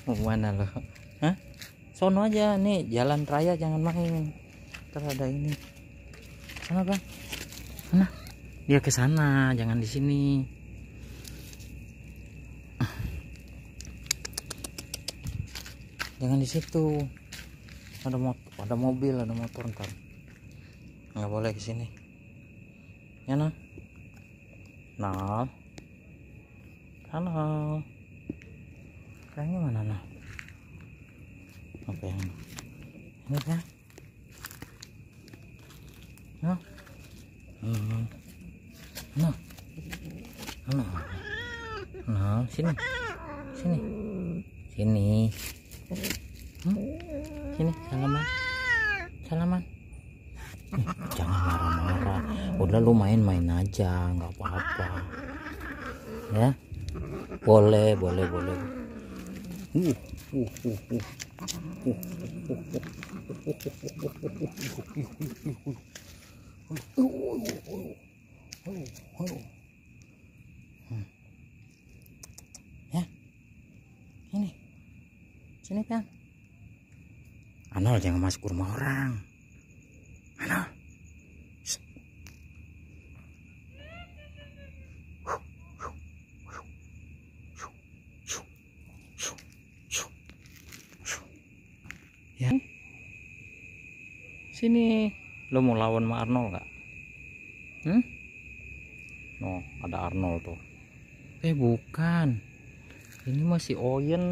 Mau mana lo? Hah? Sono aja nih, jalan raya jangan main. Ntar ada ini. Sana bang. Sana. Dia ke sana, jangan di sini. Jangan di situ. Ada mobil, ada motor ntar. Nggak boleh ke sini. Ya no. Nah. Halo. Kayaknya mana nah? Apa yang ini kan? No. No. No. No, sini. Sini. Sini. Sini, salaman. Salaman. Jangan marah-marah. Udah lu main-main aja, nggak apa-apa. Ya. Boleh. Ya. Sini kan. Anol jangan masuk ke rumah orang. Anol. Ya. Sini. Lo mau lawan sama Arnold nggak? No, ada Arnold tuh. Bukan. Ini masih Oyen.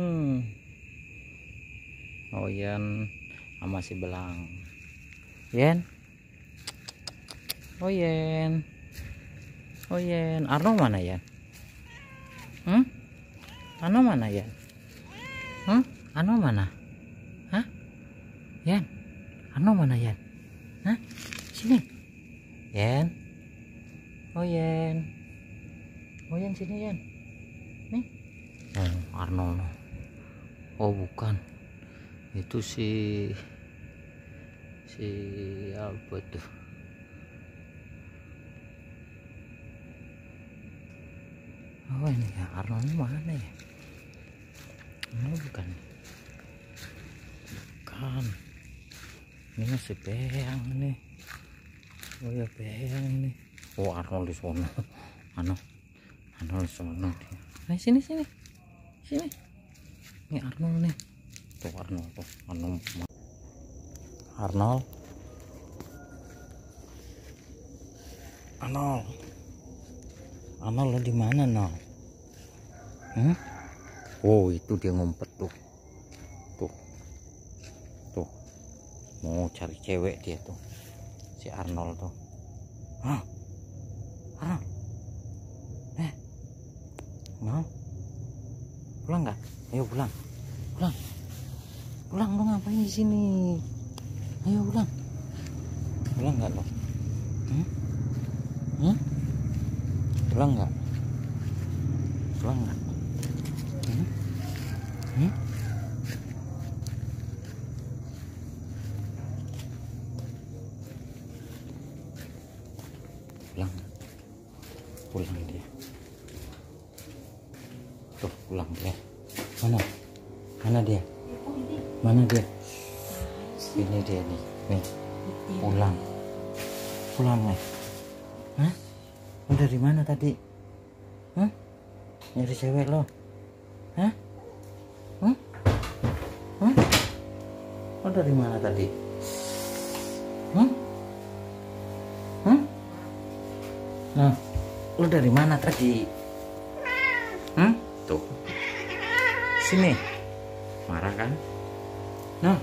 Oyen sama si Belang. Yen. Oyen. Arnold mana ya? Arnold mana ya? Arnold mana? Hah? Yen. Arnold mana Yen? Hah? Sini. Yen. Oyen sini Yen. Nih. Arnold. Oh bukan. Itu si apa tuh? Oh ini ya, Arnold mana ya? Oh bukan. Ini masih Beang nih. Oh ya Beang ini. Oh Arnold di sana. Arnold di sana dia. Sini. Ini Arnold nih. Tuh Arnold. Arnold lo di mana no? Oh itu dia ngumpet tuh. Mau cari cewek dia tuh, si Arnold tuh. Arnold, mau pulang nggak? Ayo pulang. Lo ngapain di sini? Ayo pulang nggak lo? Pulang nggak? Pulang dia. Tuh pulang dia. Mana dia? Ini dia nih. Pulang nih. Hah? Lo dari mana tadi? Nyari cewek lo? Hah? Lo dari mana tadi? Nah, lo dari mana tadi? Tuh. Sini. Marah kan? Nah.